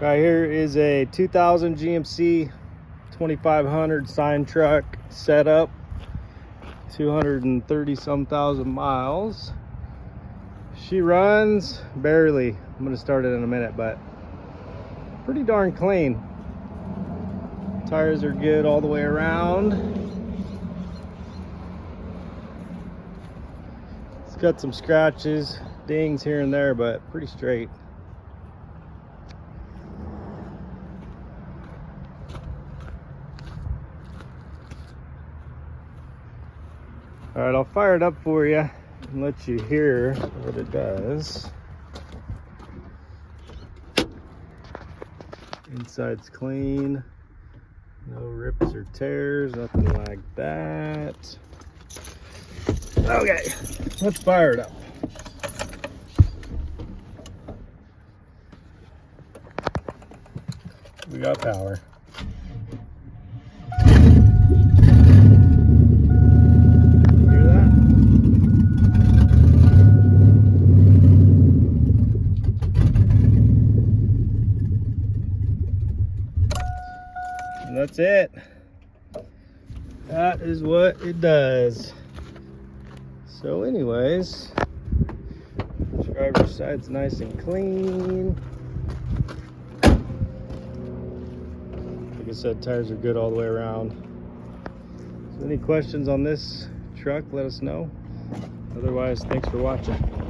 Right here is a 2000 GMC 2500 sign truck setup, 230 some thousand miles. She runs barely. I'm gonna start it in a minute, but pretty darn clean. Tires are good all the way around. It's got some scratches, dings here and there, but pretty straight. All right, I'll fire it up for you and let you hear what it does. Inside's clean, no rips or tears, nothing like that. Okay, let's fire it up. We got power. And that's it. That is what it does. So anyways, driver's side's nice and clean. Like I said, tires are good all the way around. So any questions on this truck, let us know. Otherwise, thanks for watching.